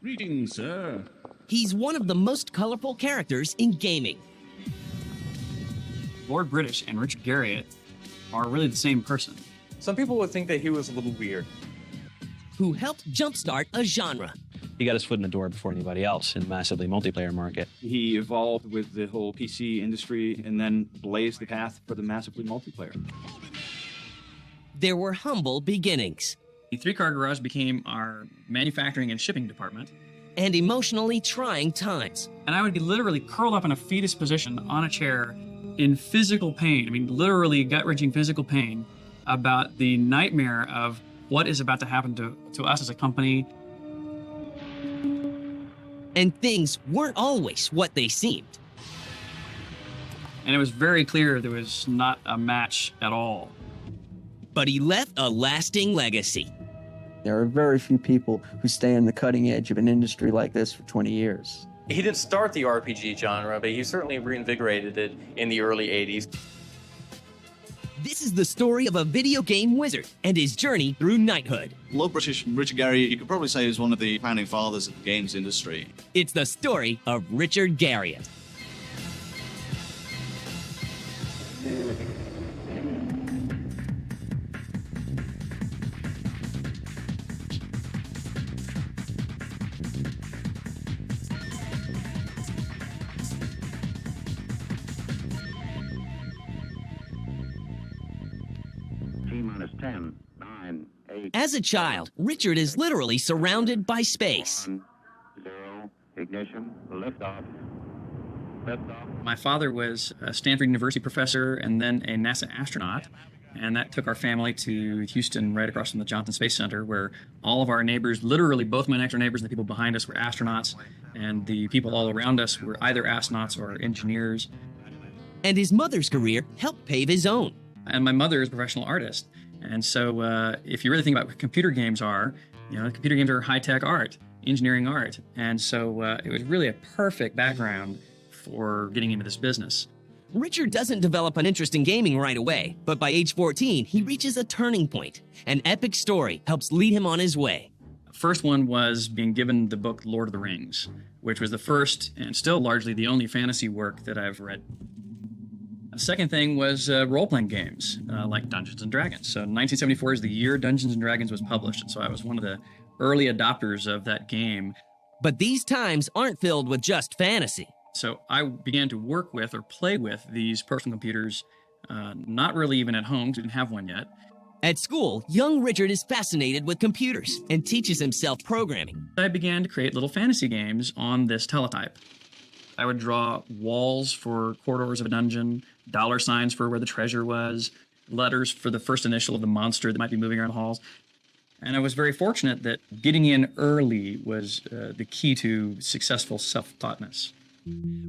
Greetings, sir. He's one of the most colorful characters in gaming. Lord British and Richard Garriott are really the same person. Some people would think that he was a little weird. Who helped jumpstart a genre. He got his foot in the door before anybody else in the massively multiplayer market. He evolved with the whole PC industry and then blazed the path for the massively multiplayer. There were humble beginnings. The three-car garage became our manufacturing and shipping department. And emotionally trying times. And I would be literally curled up in a fetus position on a chair in physical pain. I mean, literally gut-wrenching physical pain about the nightmare of what is about to happen to us as a company. And things weren't always what they seemed. And it was very clear there was not a match at all. But he left a lasting legacy. There are very few people who stay on the cutting edge of an industry like this for 20 years. He didn't start the RPG genre, but he certainly reinvigorated it in the early 80s. This is the story of a video game wizard and his journey through knighthood. Lord British and Richard Garriott, you could probably say, is one of the founding fathers of the games industry. It's the story of Richard Garriott. T-minus 10, 9, 8. As a child, Richard is literally surrounded by space. 1, 0, ignition, liftoff. Liftoff. My father was a Stanford University professor and then a NASA astronaut. And that took our family to Houston, right across from the Johnson Space Center, where all of our neighbors, literally both my next-door neighbors and the people behind us, were astronauts. And the people all around us were either astronauts or engineers. And his mother's career helped pave his own. And my mother is a professional artist. And so if you really think about what computer games are, you know, computer games are high-tech art, engineering art. And so it was really a perfect background for getting into this business. Richard doesn't develop an interest in gaming right away, but by age 14, he reaches a turning point. An epic story helps lead him on his way. First one was being given the book Lord of the Rings, which was the first and still largely the only fantasy work that I've read. The second thing was role-playing games, like Dungeons & Dragons. So 1974 is the year Dungeons & Dragons was published, and so I was one of the early adopters of that game. But these times aren't filled with just fantasy. So I began to work with or play with these personal computers, not really even at home, didn't have one yet. At school, young Richard is fascinated with computers and teaches himself programming. I began to create little fantasy games on this teletype. I would draw walls for corridors of a dungeon, dollar signs for where the treasure was, letters for the first initial of the monster that might be moving around the halls. And I was very fortunate that getting in early was the key to successful self-taughtness.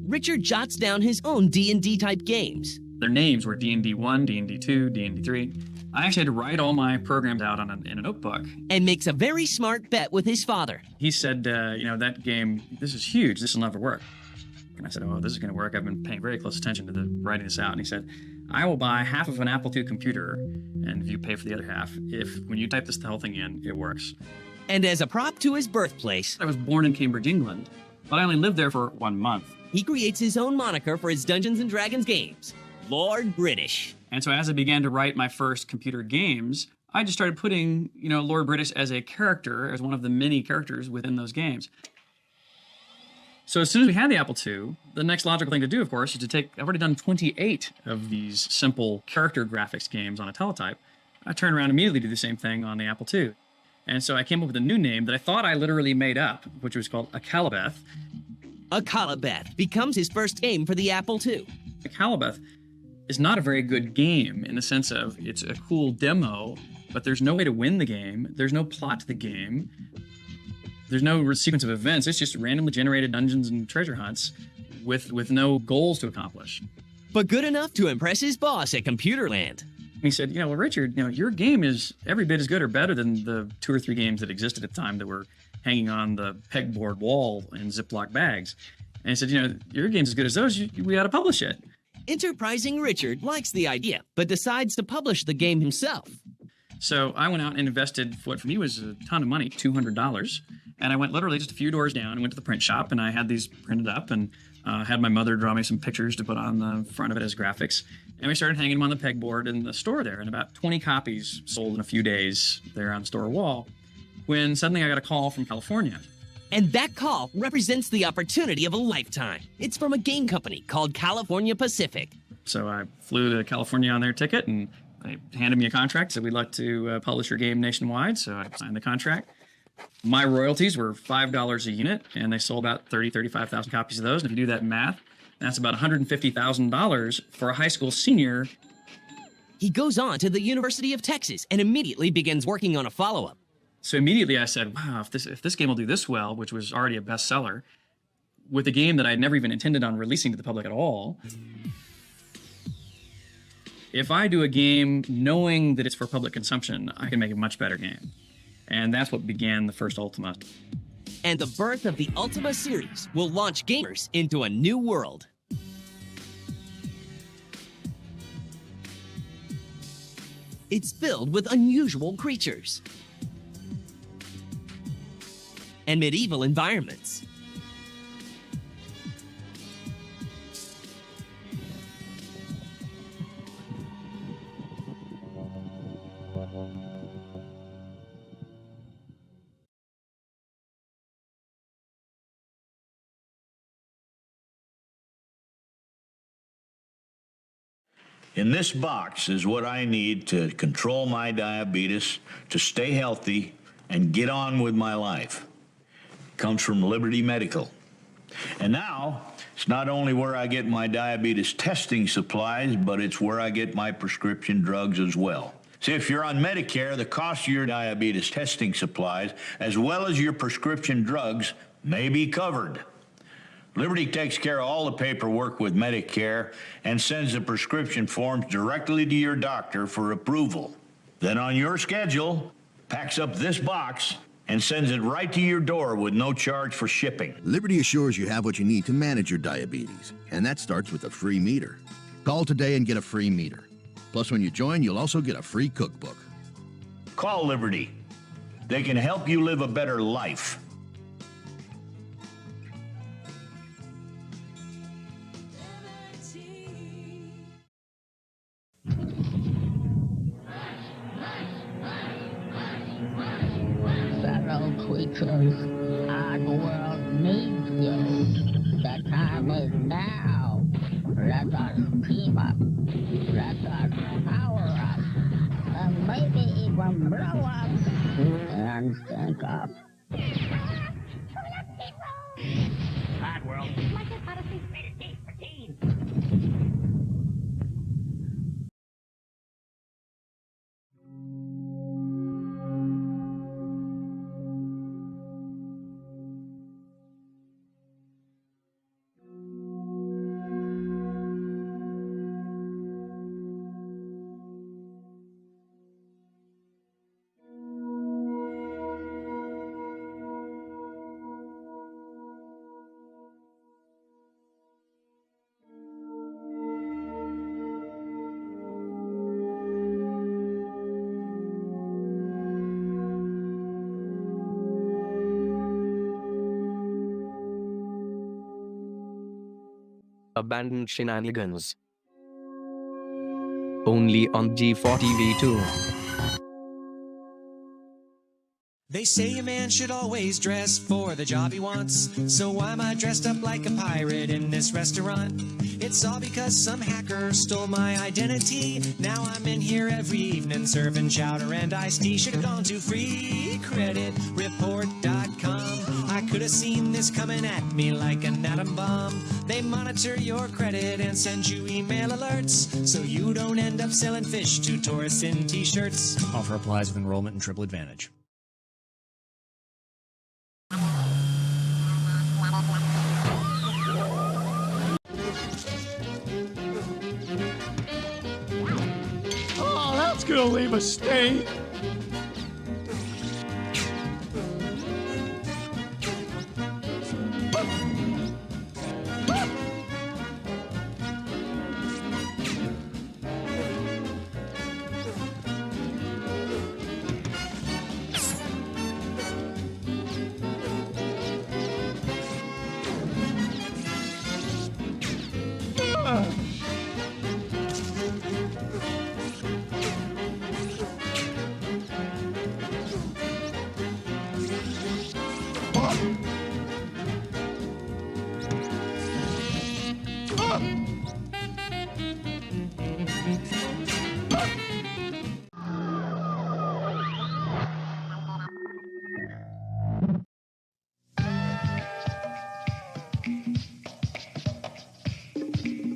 Richard jots down his own D&D type games. Their names were D&D 1, D&D 2, D&D 3. I actually had to write all my programs out in a notebook. And makes a very smart bet with his father. He said, you know, that game, this is huge, this will never work. And I said, oh, this is going to work. I've been paying very close attention to writing this out. And he said, I will buy half of an Apple II computer, and you pay for the other half, if when you type this whole thing in, it works. And as a prop to his birthplace, I was born in Cambridge, England, but I only lived there for 1 month. He creates his own moniker for his Dungeons & Dragons games, Lord British. And so as I began to write my first computer games, I just started putting, you know, Lord British as a character, as one of the many characters within those games. So as soon as we had the Apple II, the next logical thing to do, of course, is to take, I've already done 28 of these simple character graphics games on a teletype. I turned around immediately to do the same thing on the Apple II. And so I came up with a new name that I thought I literally made up, which was called Akalabeth. Akalabeth becomes his first game for the Apple II. Akalabeth is not a very good game in the sense of it's a cool demo, but there's no way to win the game. There's no plot to the game. There's no sequence of events. It's just randomly generated dungeons and treasure hunts with no goals to accomplish. But good enough to impress his boss at Computerland. He said, you know, well, Richard, you know, your game is every bit as good or better than the 2 or 3 games that existed at the time that were hanging on the pegboard wall in Ziploc bags. And he said, you know, your game's as good as those, we ought to publish it. Enterprising Richard likes the idea, but decides to publish the game himself. So I went out and invested what for me was a ton of money, $200, And I went literally just a few doors down and went to the print shop, and I had these printed up and had my mother draw me some pictures to put on the front of it as graphics. And we started hanging them on the pegboard in the store there, and about 20 copies sold in a few days there on the store wall, when suddenly I got a call from California. And that call represents the opportunity of a lifetime. It's from a game company called California Pacific. So I flew to California on their ticket, and they handed me a contract, said we'd like to publish your game nationwide, so I signed the contract. My royalties were $5 a unit, and they sold about 35,000 copies of those. And if you do that math, that's about $150,000 for a high school senior. He goes on to the University of Texas and immediately begins working on a follow-up. So immediately I said, wow, if this game will do this well, which was already a bestseller, with a game that I never even intended on releasing to the public at all, if I do a game knowing that it's for public consumption, I can make a much better game. And that's what began the first Ultima. And the birth of the Ultima series will launch gamers into a new world. It's filled with unusual creatures and medieval environments. In this box is what I need to control my diabetes, to stay healthy, and get on with my life. It comes from Liberty Medical. And now, it's not only where I get my diabetes testing supplies, but it's where I get my prescription drugs as well. See, if you're on Medicare, the cost of your diabetes testing supplies, as well as your prescription drugs, may be covered. Liberty takes care of all the paperwork with Medicare and sends the prescription forms directly to your doctor for approval. Then on your schedule, packs up this box and sends it right to your door with no charge for shipping. Liberty assures you have what you need to manage your diabetes, and that starts with a free meter. Call today and get a free meter. Plus, when you join, you'll also get a free cookbook. Call Liberty. They can help you live a better life. Creatures, our world needs you. The time is now. Let us team up. Let us power up. And maybe even blow up. And think up. Hard world. Like a Odyssey Space 14. Abandoned shenanigans. Only on G4TV2. They say a man should always dress for the job he wants. So why am I dressed up like a pirate in this restaurant? It's all because some hacker stole my identity. Now I'm in here every evening serving chowder and iced tea. Should have gone to freecreditreport.com. I could have seen this coming at me like an atom bomb. They monitor your credit and send you email alerts, so you don't end up selling fish to tourists in t-shirts. Offer applies with enrollment and triple advantage. Oh, that's gonna leave a stain.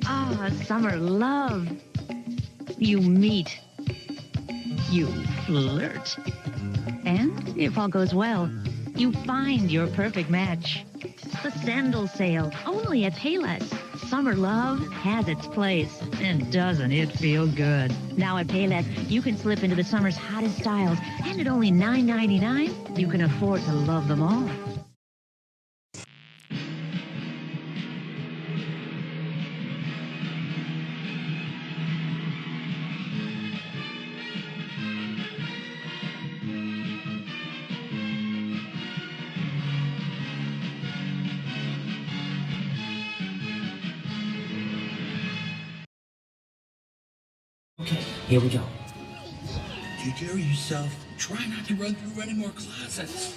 Ah, summer love. You meet. You flirt. And if all goes well, you find your perfect match. The sandal sale, only at Payless. Summer love has its place, and doesn't it feel good? Now at Payless, you can slip into the summer's hottest styles, and at only $9.99, you can afford to love them all. Okay, here we go. Take care of yourself. Try not to run through any more closets.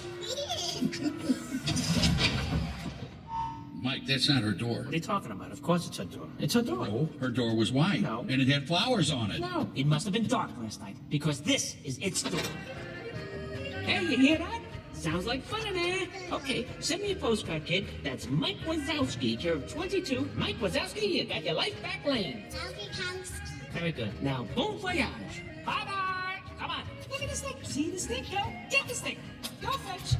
Mike, that's not her door. What are you talking about? Of course it's her door. It's her door. No, her door was white. No. And it had flowers on it. No, it must have been dark last night, because this is its door. Hey, you hear that? Sounds like fun in there. Okay, send me a postcard, kid. That's Mike Wazowski, care of 22. Mike Wazowski, you got your life back lane. Very good. Now, bon voyage. Bye-bye. Come on. Look at the stick. See the stick? Go. Get the stick. Go fetch.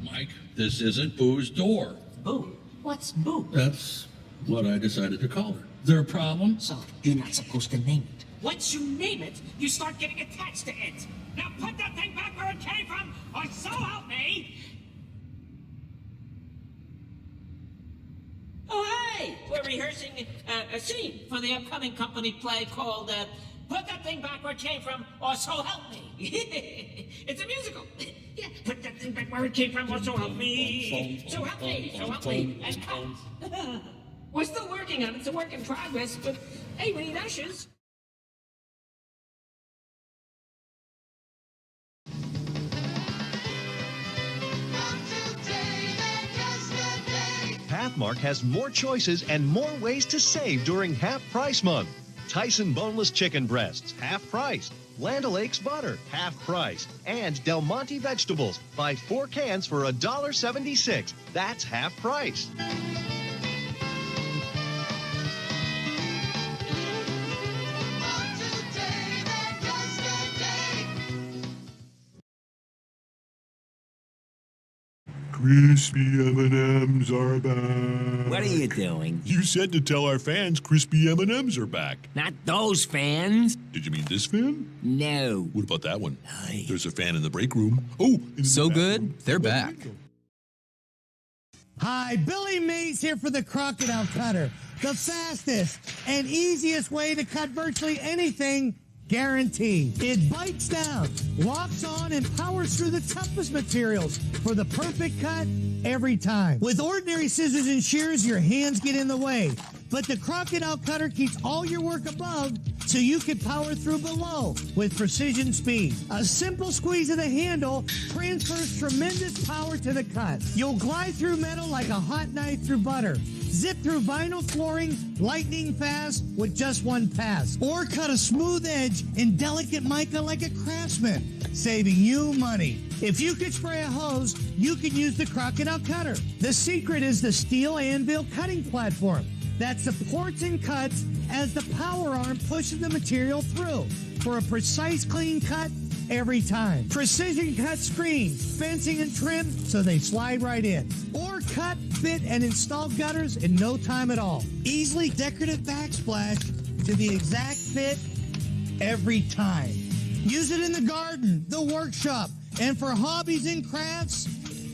Mike, this isn't Boo's door. Boo? What's Boo? That's what I decided to call her. Is there a problem? So, you're not supposed to name it. Once you name it, you start getting attached to it. Now put that thing back where it came from, or so help me! Oh, hey! We're rehearsing a scene for the upcoming company play called, Put That Thing Back Where It Came From, or So Help Me. It's a musical. Yeah, put that thing back where it came from, or so help me. So help me, and cut. We're still working on it. It's a work in progress, but hey, we need ushers. Pathmark has more choices and more ways to save during Half Price Month. Tyson boneless chicken breasts, half price. Land O'Lakes butter, half price. And Del Monte vegetables, buy 4 cans for $1.76. That's half price. Crispy M&Ms are back. What are you doing? You said to tell our fans crispy M&Ms are back. Not those fans. Did you mean this fan? No. What about that one? There's a fan in the break room. Oh, so good, they're back. Hi, Billy Mays here for the Crocodile Cutter. The fastest and easiest way to cut virtually anything, guaranteed. It bites down, locks on, and powers through the toughest materials for the perfect cut every time. With ordinary scissors and shears, your hands get in the way. But the Crocodile Cutter keeps all your work above so you can power through below with precision speed. A simple squeeze of the handle transfers tremendous power to the cut. You'll glide through metal like a hot knife through butter. Zip through vinyl flooring lightning fast with just one pass. Or cut a smooth edge in delicate mica like a craftsman, saving you money. If you could spray a hose, you can use the Crocodile Cutter. The secret is the steel anvil cutting platform that supports and cuts as the power arm pushes the material through for a precise, clean cut every time. Precision cut screens, fencing and trim so they slide right in. Or cut, fit, and install gutters in no time at all. Easily decorative backsplash to the exact fit every time. Use it in the garden, the workshop, and for hobbies and crafts,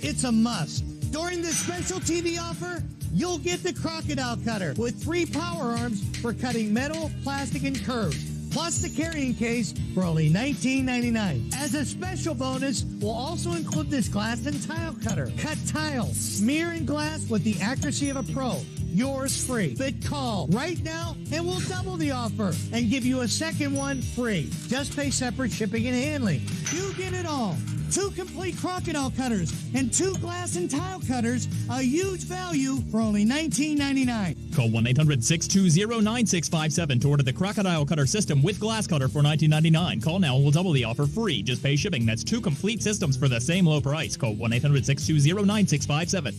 it's a must. During this special TV offer, you'll get the Crocodile Cutter with 3 power arms for cutting metal, plastic, and curves, plus the carrying case for only $19.99. As a special bonus, we'll also include this glass and tile cutter. Cut tile, smear, and glass with the accuracy of a pro. Yours free. But call right now and we'll double the offer and give you a second one free. Just pay separate shipping and handling. You get it all. 2 complete crocodile cutters, and 2 glass and tile cutters, a huge value for only $19.99. Call 1-800-620-9657 to order the crocodile cutter system with glass cutter for $19.99. Call now and we'll double the offer free. Just pay shipping. That's 2 complete systems for the same low price. Call 1-800-620-9657.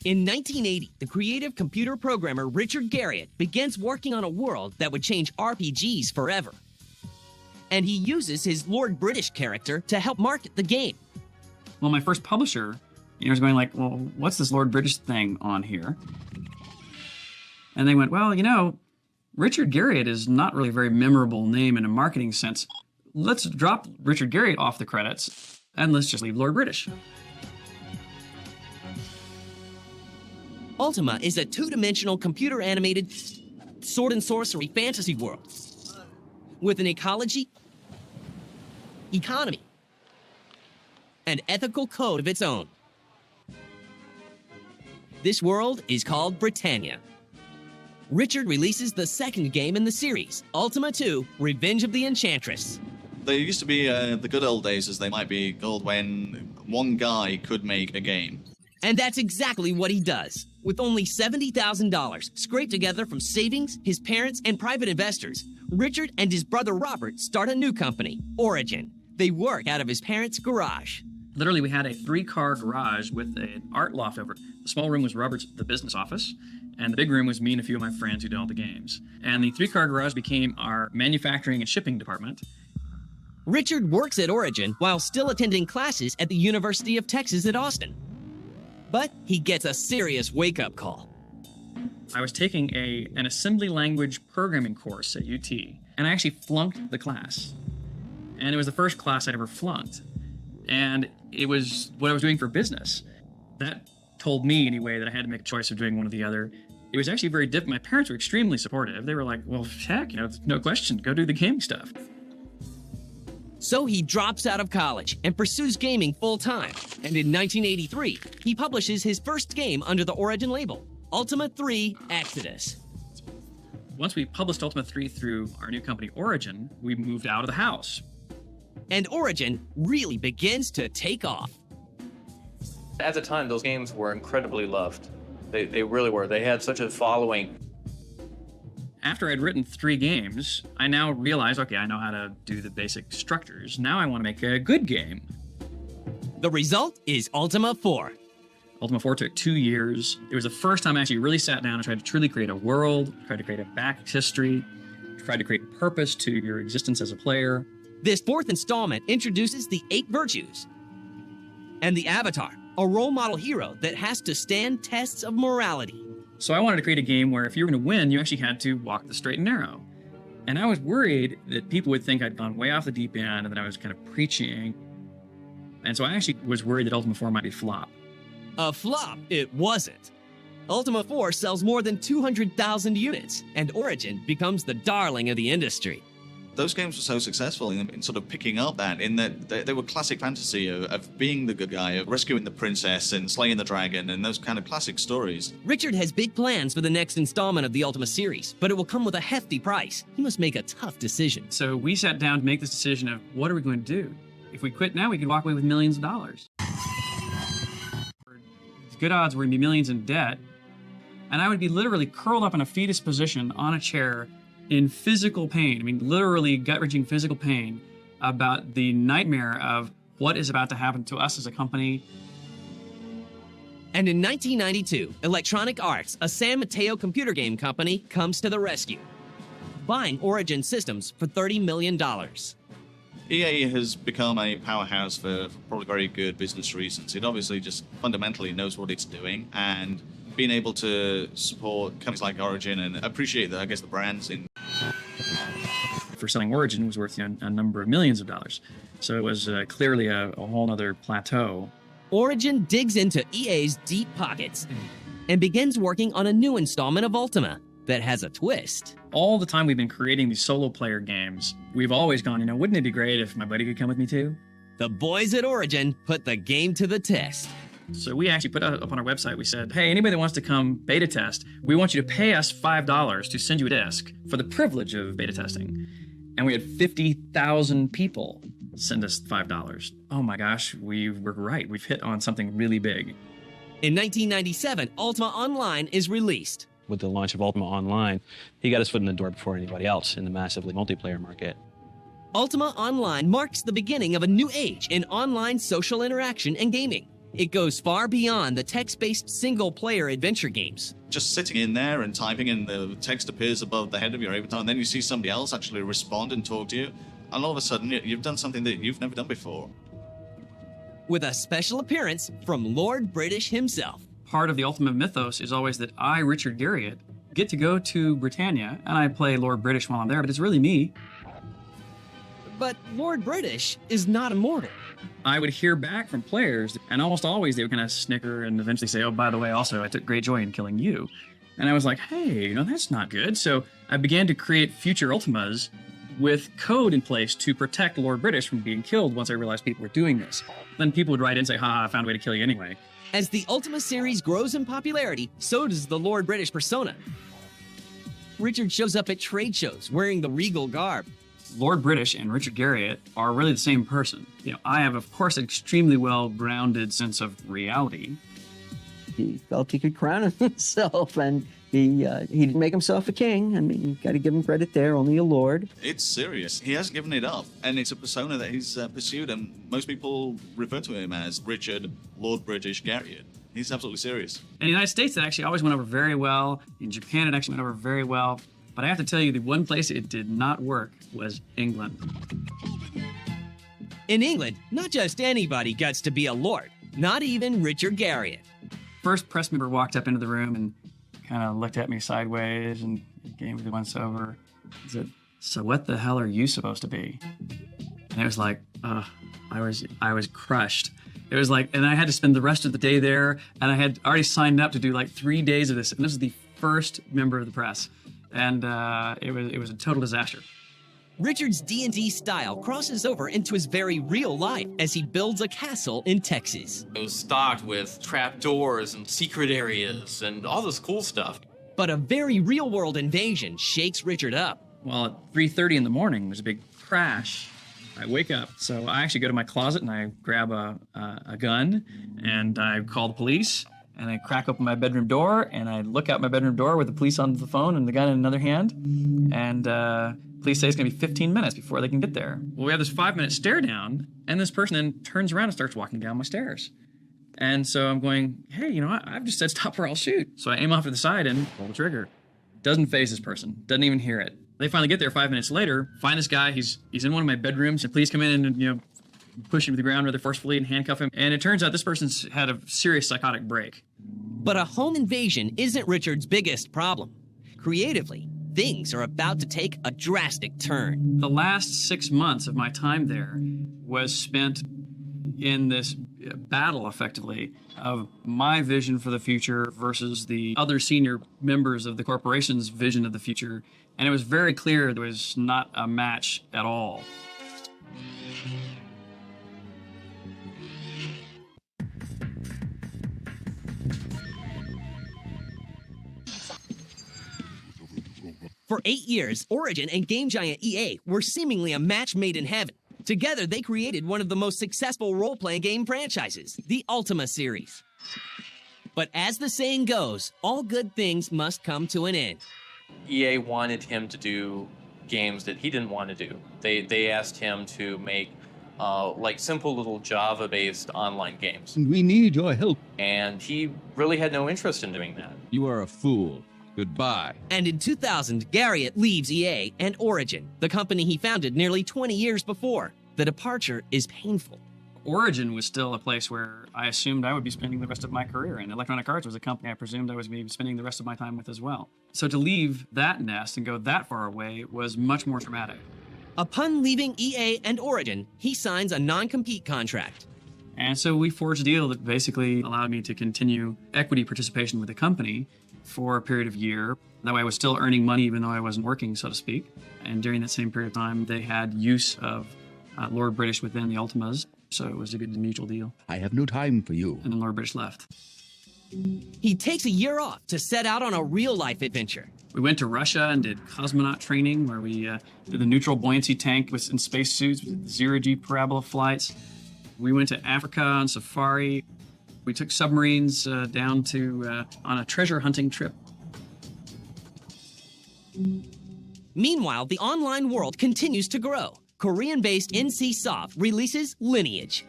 In 1980, the creative computer programmer Richard Garriott begins working on a world that would change RPGs forever. And he uses his Lord British character to help market the game. Well, my first publisher, was going like, well, what's this Lord British thing on here? And they went, well, Richard Garriott is not really a very memorable name in a marketing sense. Let's drop Richard Garriott off the credits and let's just leave Lord British. Ultima is a 2-dimensional computer-animated sword and sorcery fantasy world with an ecology, economy, and ethical code of its own. This world is called Britannia. Richard releases the second game in the series, Ultima 2: Revenge of the Enchantress. There used to be the good old days, as they might be called, when one guy could make a game. And that's exactly what he does. With only $70,000 scraped together from savings, his parents, and private investors, Richard and his brother Robert start a new company, Origin. They work out of his parents' garage. Literally, we had a 3-car garage with an art loft over it. The small room was Robert's, the business office, and the big room was me and a few of my friends who did all the games. And the 3-car garage became our manufacturing and shipping department. Richard works at Origin while still attending classes at the University of Texas at Austin. But he gets a serious wake-up call. I was taking an assembly language programming course at UT, and I actually flunked the class. And it was the first class I'd ever flunked. And it was what I was doing for business. That told me, anyway, that I had to make a choice of doing one or the other. It was actually very different. My parents were extremely supportive. They were like, well, heck, no question, go do the gaming stuff. So he drops out of college and pursues gaming full-time. And in 1983, he publishes his first game under the Origin label, Ultima 3 Exodus. Once we published Ultima 3 through our new company, Origin, we moved out of the house. And Origin really begins to take off. At the time, those games were incredibly loved. They really were. They had such a following. After I'd written 3 games, I now realized, okay, I know how to do the basic structures. Now I want to make a good game. The result is Ultima 4. Ultima 4 took 2 years. It was the first time I actually really sat down and tried to truly create a world, tried to create a back history, tried to create purpose to your existence as a player. This 4th installment introduces the 8 virtues and the Avatar, a role model hero that has to stand tests of morality. So I wanted to create a game where if you were going to win, you actually had to walk the straight and narrow. And I was worried that people would think I'd gone way off the deep end and that I was kind of preaching. And so I actually was worried that Ultima 4 might be a flop. A flop it wasn't. Ultima 4 sells more than 200,000 units, and Origin becomes the darling of the industry. Those games were so successful in sort of picking up that, in that they were classic fantasy of being the good guy, of rescuing the princess and slaying the dragon, and those kind of classic stories. Richard has big plans for the next installment of the Ultima series, but it will come with a hefty price. He must make a tough decision. So we sat down to make this decision of what are we going to do? If we quit now, we could walk away with millions of dollars. Good odds we're going to be millions in debt, and I would be literally curled up in a fetus position on a chair in physical pain, literally gut-wrenching physical pain about the nightmare of what is about to happen to us as a company. And in 1992, Electronic Arts, a San Mateo computer game company, comes to the rescue, buying Origin Systems for $30 million. EA has become a powerhouse for probably very good business reasons. It obviously just fundamentally knows what it's doing, and being able to support companies like Origin and appreciate the brands in. For selling Origin was worth a number of millions of dollars. So it was clearly a whole other plateau. Origin digs into EA's deep pockets and begins working on a new installment of Ultima that has a twist. All the time we've been creating these solo player games, we've always gone, wouldn't it be great if my buddy could come with me too? The boys at Origin put the game to the test. So we actually put up on our website, we said, hey, anybody that wants to come beta test, we want you to pay us $5 to send you a disc for the privilege of beta testing. And we had 50,000 people send us $5. Oh my gosh, we were right. We've hit on something really big. In 1997, Ultima Online is released. With the launch of Ultima Online, he got his foot in the door before anybody else in the massively multiplayer market. Ultima Online marks the beginning of a new age in online social interaction and gaming. It goes far beyond the text-based single-player adventure games. Just sitting in there and typing and the text appears above the head of your avatar, and then you see somebody else actually respond and talk to you, and all of a sudden you've done something that you've never done before. With a special appearance from Lord British himself. Part of the Ultima mythos is always that I, Richard Garriott, get to go to Britannia, and I play Lord British while I'm there, but it's really me. But Lord British is not immortal. I would hear back from players, and almost always they would kind of snicker and eventually say, oh, by the way, also, I took great joy in killing you. And I was like, hey, that's not good. So I began to create future Ultimas with code in place to protect Lord British from being killed once I realized people were doing this. Then people would write in and say, I found a way to kill you anyway. As the Ultima series grows in popularity, so does the Lord British persona. Richard shows up at trade shows wearing the regal garb. Lord British and Richard Garriott are really the same person. I have, of course, an extremely well-grounded sense of reality. He felt he could crown himself, and he'd make himself a king. I mean, you got to give him credit there, only a lord. It's serious. He hasn't given it up, and it's a persona that he's pursued, and most people refer to him as Richard Lord British Garriott. He's absolutely serious. In the United States, it actually always went over very well. In Japan, it actually went over very well. But I have to tell you, the one place it did not work was England. In England, not just anybody gets to be a lord, not even Richard Garriott. First press member walked up into the room and kind of looked at me sideways and gave me the once over. He said, so what the hell are you supposed to be? And it was like, I was crushed. It was like, and I had to spend the rest of the day there, and I had already signed up to do like 3 days of this, and this was the first member of the press. And it was a total disaster. Richard's D&D style crosses over into his very real life as he builds a castle in Texas. It was stocked with trapdoors and secret areas and all this cool stuff. But a very real-world invasion shakes Richard up. Well, at 3:30 in the morning, there's a big crash. I wake up, so I actually go to my closet and I grab a gun and I call the police. And I crack open my bedroom door, and I look out my bedroom door with the police on the phone and the gun in another hand. And police say it's going to be 15 minutes before they can get there. Well, we have this 5-minute stare down, and this person then turns around and starts walking down my stairs. And so I'm going, hey, I've just said stop or I'll shoot. So I aim off to the side and pull the trigger. Doesn't faze this person. Doesn't even hear it. They finally get there 5 minutes later, find this guy. He's in one of my bedrooms, and police come in and, push him to the ground rather forcefully and handcuff him. And it turns out this person's had a serious psychotic break. But a home invasion isn't Richard's biggest problem. Creatively, things are about to take a drastic turn. The last 6 months of my time there was spent in this battle, effectively, of my vision for the future versus the other senior members of the corporation's vision of the future. And it was very clear there was not a match at all. For 8 years, Origin and game giant EA were seemingly a match made in heaven. Together, they created one of the most successful role-playing game franchises, the Ultima series. But as the saying goes, all good things must come to an end. EA wanted him to do games that he didn't want to do. They asked him to make like simple little Java-based online games. We need your help. And he really had no interest in doing that. You are a fool. Goodbye. And in 2000, Garriott leaves EA and Origin, the company he founded nearly 20 years before. The departure is painful. Origin was still a place where I assumed I would be spending the rest of my career, and Electronic Arts was a company I presumed I was be spending the rest of my time with as well. So to leave that nest and go that far away was much more traumatic. Upon leaving EA and Origin, he signs a non-compete contract. And so we forged a deal that basically allowed me to continue equity participation with the company for a period of a year. That way I was still earning money even though I wasn't working, so to speak. And during that same period of time, they had use of Lord British within the Ultimas. So it was a good mutual deal. I have no time for you. And then Lord British left. He takes a year off to set out on a real-life adventure. We went to Russia and did cosmonaut training, where we did the neutral buoyancy tank with in spacesuits, with zero-G parabola flights. We went to Africa on safari. We took submarines down to on a treasure hunting trip. Meanwhile, the online world continues to grow. Korean-based NCSoft releases Lineage.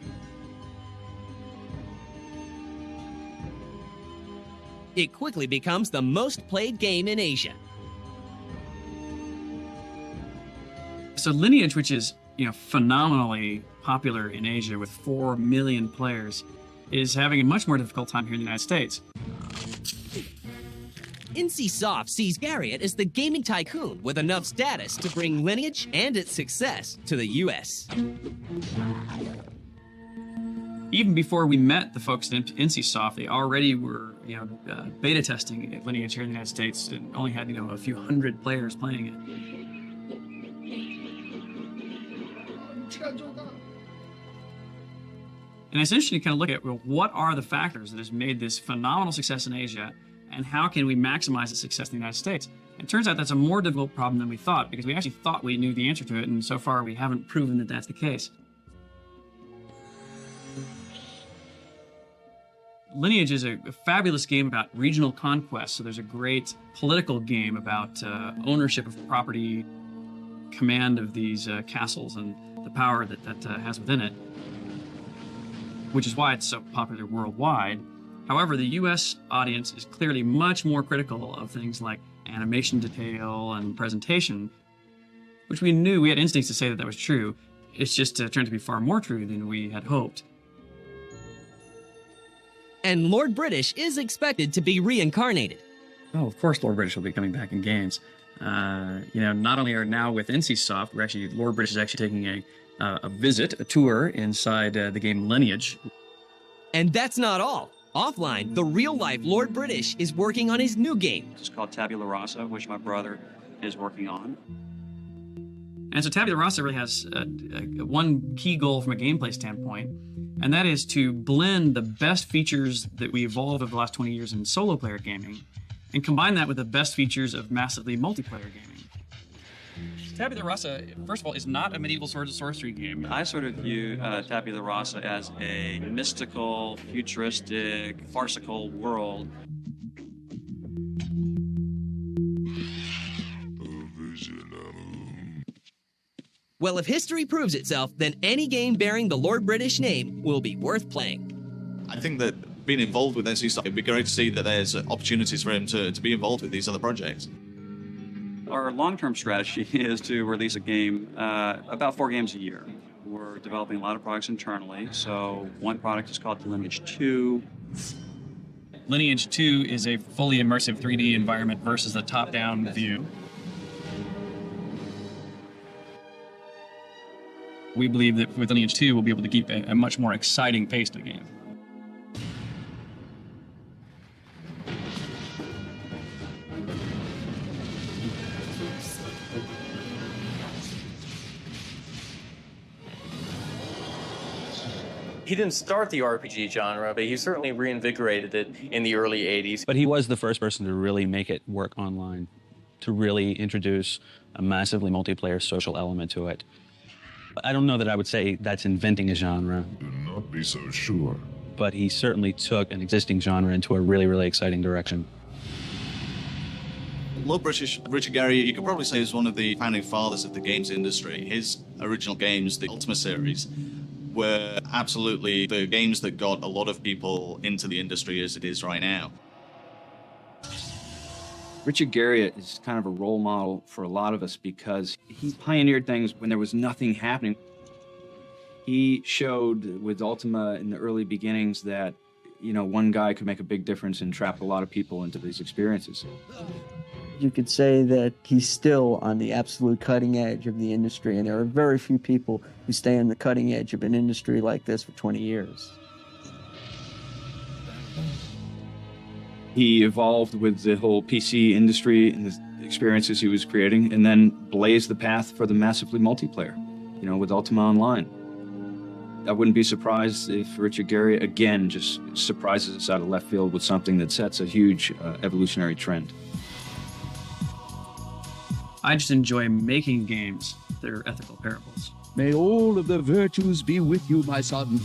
It quickly becomes the most played game in Asia. So Lineage, which is phenomenally popular in Asia with 4 million players, is having a much more difficult time here in the United States. NCSoft sees Garriott as the gaming tycoon with enough status to bring Lineage and its success to the US. Even before we met the folks at NCSoft, they already were, beta testing Lineage here in the United States and only had, a few hundred players playing it. And it's interesting to kind of look at, what are the factors that has made this phenomenal success in Asia, and how can we maximize its success in the United States? It turns out that's a more difficult problem than we thought, because we actually thought we knew the answer to it, and so far we haven't proven that that's the case. Lineage is a fabulous game about regional conquest. So there's a great political game about ownership of property, command of these castles, and the power that has within it, which is why it's so popular worldwide. However, the US audience is clearly much more critical of things like animation detail and presentation, which we knew, we had instincts to say that was true. It's just turned to be far more true than we had hoped. And Lord British is expected to be reincarnated. Oh, of course Lord British will be coming back in games. Not only are now with NCSoft, Lord British is actually taking a tour inside the game Lineage. And that's not all. Offline, the real-life Lord British is working on his new game. It's called Tabula Rasa, which my brother is working on. And so Tabula Rasa really has one key goal from a gameplay standpoint, and that is to blend the best features that we evolved over the last 20 years in solo player gaming, and combine that with the best features of massively multiplayer gaming. Tabula Rasa, first of all, is not a medieval swords and sorcery game. I sort of view Tabula Rasa as a mystical, futuristic, farcical world. Well, if history proves itself, then any game bearing the Lord British name will be worth playing. I think that being involved with NCSoft, it'd be great to see that there's opportunities for him to be involved with these other projects. Our long-term strategy is to release a game, about 4 games a year. We're developing a lot of products internally. So one product is called Lineage 2. Lineage 2 is a fully immersive 3D environment versus the top-down view. We believe that with Lineage 2, we'll be able to keep a much more exciting pace to the game. He didn't start the RPG genre, but he certainly reinvigorated it in the early 80s. But he was the first person to really make it work online, to really introduce a massively multiplayer social element to it. I don't know that I would say that's inventing a genre. Do not be so sure. But he certainly took an existing genre into a really, really exciting direction. Lord British, Richard Garriott, you could probably say is one of the founding fathers of the games industry. His original games, the Ultima series, were absolutely the games that got a lot of people into the industry as it is right now. Richard Garriott is kind of a role model for a lot of us because he pioneered things when there was nothing happening. He showed with Ultima in the early beginnings that, one guy could make a big difference and trap a lot of people into these experiences. You could say that he's still on the absolute cutting edge of the industry, and there are very few people who stay on the cutting edge of an industry like this for 20 years. He evolved with the whole PC industry and the experiences he was creating, and then blazed the path for the massively multiplayer, with Ultima Online. I wouldn't be surprised if Richard Garriott again just surprises us out of left field with something that sets a huge evolutionary trend. I just enjoy making games that are ethical parables. May all of the virtues be with you, my son.